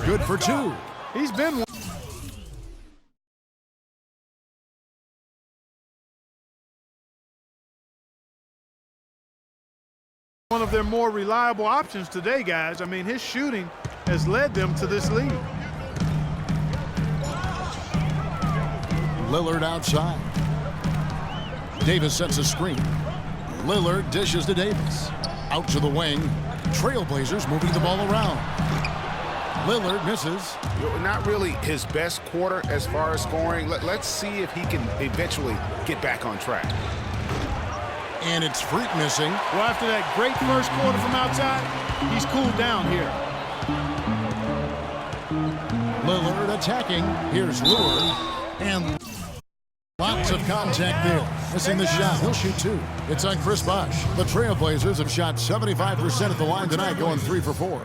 good for two. He's been one of their more reliable options today, guys. I mean, his shooting has led them to this lead. Lillard outside. Davis sets a screen. Lillard dishes to Davis. Out to the wing. Trailblazers moving the ball around. Lillard misses. Not really his best quarter as far as scoring. Let's see if he can eventually get back on track. And it's Freak missing. Well, after that great first quarter from outside, he's cooled down here. Lillard attacking. Here's Lillard. And lots of contact there. Missing the shot. He'll shoot two. It's on Chris Bosh. The Trailblazers have shot 75% at the line tonight, going 3 for 4.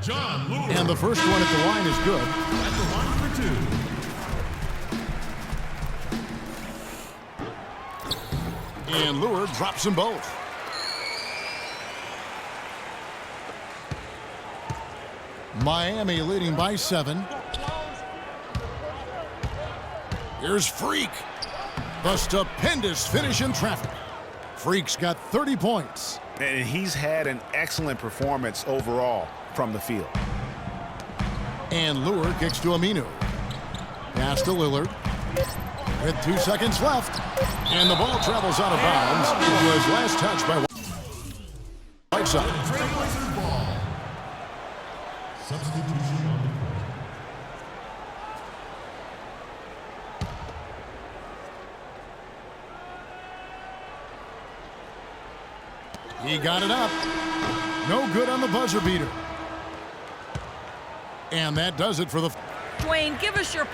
And the first one at the line is good. At the line for two. And Lillard drops them both. Miami leading by 7. Here's Freak. The stupendous finish in traffic. Freak's got 30 points. And he's had an excellent performance overall from the field. And Lillard kicks to Aminu. Pass to Lillard. With 2 seconds left. And the ball travels out of bounds. It was last touched by Whiteside. Trailblazers ball. Substitution on the court. He got it up. No good on the buzzer beater. And that does it for the... Dwayne, give us your...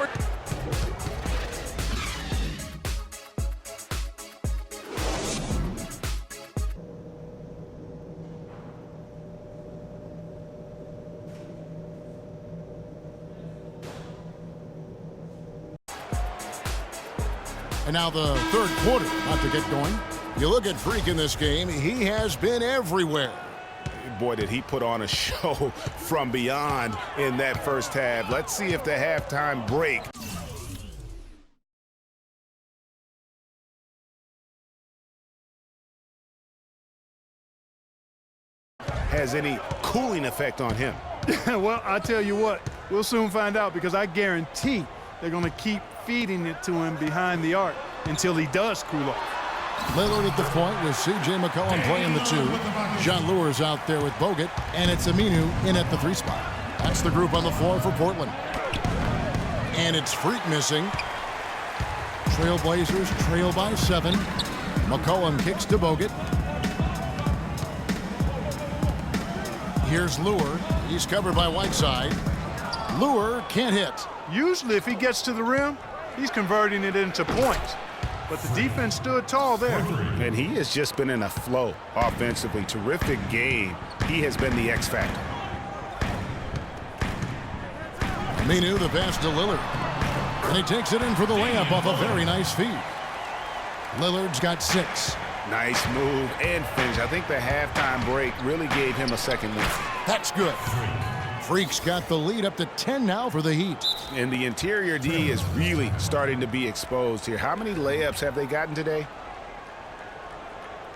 And now the third quarter about to get going. You look at Freak in this game, he has been everywhere. Boy, did he put on a show from beyond in that first half. Let's see if the halftime break has any cooling effect on him. Well, I tell you what, we'll soon find out, because I guarantee they're going to keep feeding it to him behind the arc until he does cool off. Lillard at the point with C.J. McCollum playing the 2. John Lure's out there with Bogut, and it's Aminu in at the 3 spot. That's the group on the floor for Portland. And it's Freak missing. Trailblazers trail by 7. McCollum kicks to Bogut. Here's Lure. He's covered by Whiteside. Lure can't hit. Usually if he gets to the rim, he's converting it into points. But the defense stood tall there. And he has just been in a flow offensively. Terrific game. He has been the X factor. Aminu, the pass to Lillard. And he takes it in for the layup off a very nice feed. Lillard's got 6. Nice move and finish. I think the halftime break really gave him a second win. That's good. Freak's got the lead up to 10 now for the Heat. And the interior D is really starting to be exposed here. How many layups have they gotten today?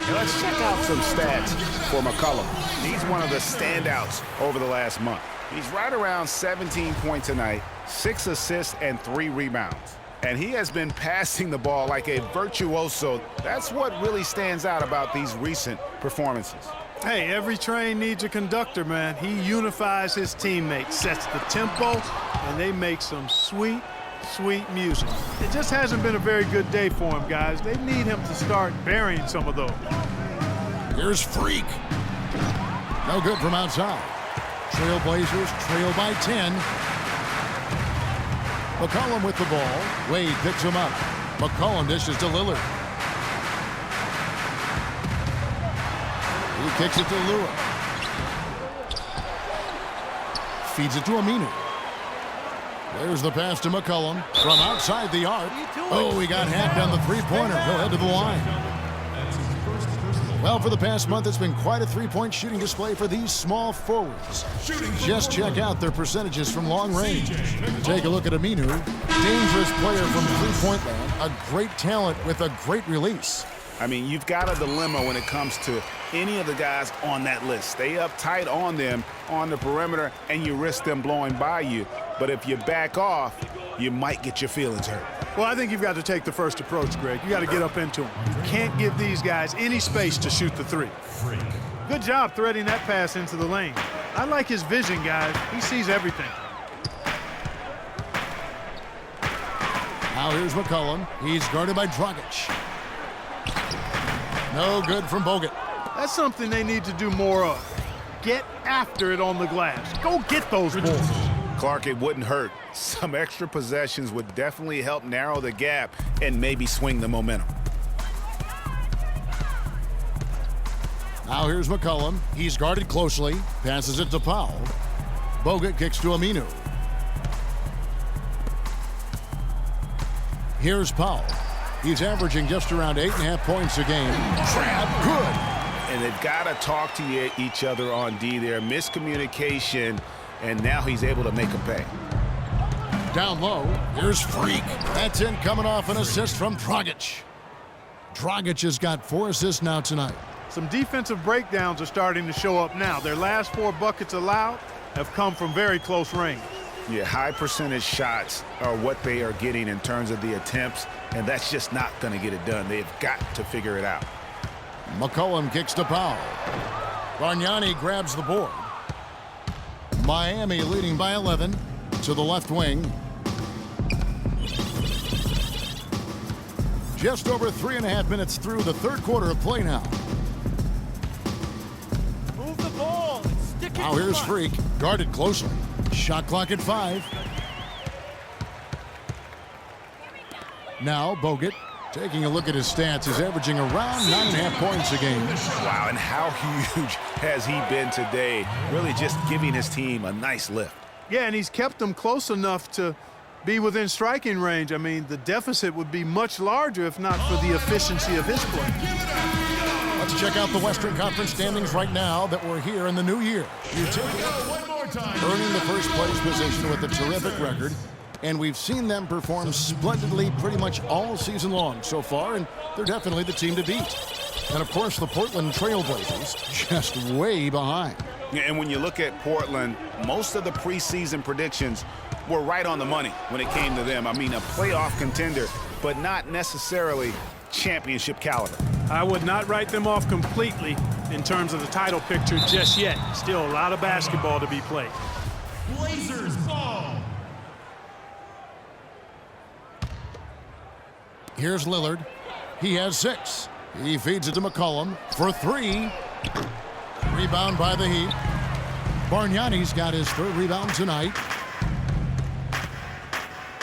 And let's check out some stats for McCollum. He's one of the standouts over the last month. He's right around 17 points a night, 6 assists, and 3 rebounds. And he has been passing the ball like a virtuoso. That's what really stands out about these recent performances. Hey, every train needs a conductor, man. He unifies his teammates, sets the tempo, and they make some sweet, sweet music. It just hasn't been a very good day for him, guys. They need him to start burying some of those. Here's Freak. No good from outside. Trailblazers trail by 10. McCollum with the ball. Wade picks him up. McCollum dishes to Lillard. He kicks it to Lure. Feeds it to Aminu. There's the pass to McCollum from outside the arc. Oh, he got hacked on the 3-pointer. He'll head to the line. That's his first personal Well, for the past month, it's been quite a three-point shooting display for these small forwards. Just check out their percentages from long range. Take a look at Aminu, dangerous player from three-point land, a great talent with a great release. I mean, you've got a dilemma when it comes to any of the guys on that list. Stay up tight on them on the perimeter, and you risk them blowing by you. But if you back off, you might get your feelings hurt. Well, I think you've got to take the first approach, Greg. You got to get up into them. You can't give these guys any space to shoot the three. Good job threading that pass into the lane. I like his vision, guys. He sees everything. Now here's McCollum. He's guarded by Dragic. No good from Bogut. That's something they need to do more of. Get after it on the glass. Go get those balls. Clark, it wouldn't hurt. Some extra possessions would definitely help narrow the gap and maybe swing the momentum. Now here's McCollum. He's guarded closely. Passes it to Powell. Bogut kicks to Aminu. Here's Powell. He's averaging just around 8.5 points a game. Trap, good. And they've got to talk to each other on D there. Miscommunication, and now he's able to make them pay. Down low, here's Freak. That's in, coming off an assist from Dragic. Dragic has got 4 assists now tonight. Some defensive breakdowns are starting to show up now. Their last 4 buckets allowed have come from very close range. Yeah, high percentage shots are what they are getting in terms of the attempts, and that's just not going to get it done. They've got to figure it out. McCollum kicks to Powell. Bargnani grabs the board. Miami leading by 11 to the left wing. Just over 3.5 minutes through the third quarter of play now. Move the ball and stick it. Now here's Freak, guarded closely. Shot clock at 5. Now Bogut, taking a look at his stats, is averaging around 9.5 points a game. Wow, and how huge has he been today? Really just giving his team a nice lift. Yeah, and he's kept them close enough to be within striking range. I mean, the deficit would be much larger if not for the efficiency of his play. Let's check out the Western Conference standings right now that we're here in the new year. One more time. Earning the first place position with a terrific record. And we've seen them perform splendidly pretty much all season long so far, and they're definitely the team to beat. And, of course, the Portland Trail Blazers just way behind. Yeah, and when you look at Portland, most of the preseason predictions were right on the money when it came to them. I mean, a playoff contender, but not necessarily championship caliber. I would not write them off completely in terms of the title picture just yet. Still a lot of basketball to be played. Blazers ball. Here's Lillard. He has 6. He feeds it to McCollum for 3. Rebound by the Heat. Bargnani's got his 3rd rebound tonight.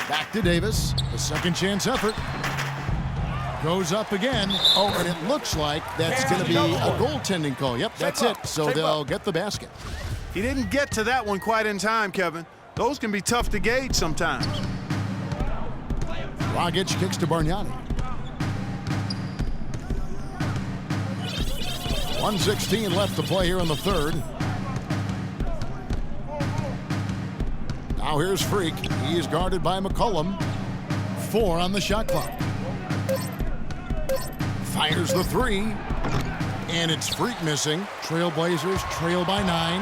Back to Davis. A second chance effort. Goes up again. Oh, and it looks like that's going to be a goaltending call. Yep, that's it. So they'll get the basket. He didn't get to that one quite in time, Kevin. Those can be tough to gauge sometimes. Dragic kicks to Bargnani. 1:16 left to play here in the third. Now here's Freak. He is guarded by McCollum. 4 on the shot clock. Fires the 3. And it's Freak missing. Trailblazers trail by 9.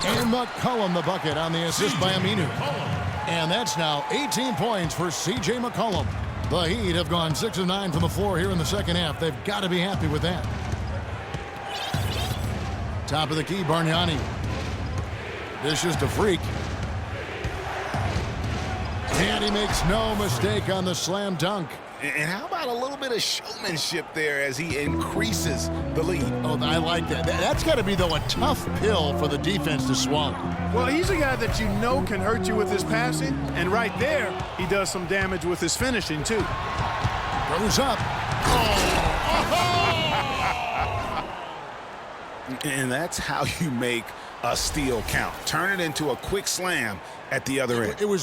And McCollum the bucket on the assist by Aminu. And that's now 18 points for C.J. McCollum. The Heat have gone 6 of 9 from the floor here in the second half. They've got to be happy with that. Top of the key, Bargnani. Dishes to Freak. And he makes no mistake on the slam dunk. And how about a little bit of showmanship there as he increases the lead? Oh, I like that. That's got to be, though, a tough pill for the defense to swallow. Well, he's a guy that you know can hurt you with his passing, and right there, he does some damage with his finishing, too. Goes up. And that's how you make a steal count. Turn it into a quick slam at the other end. It was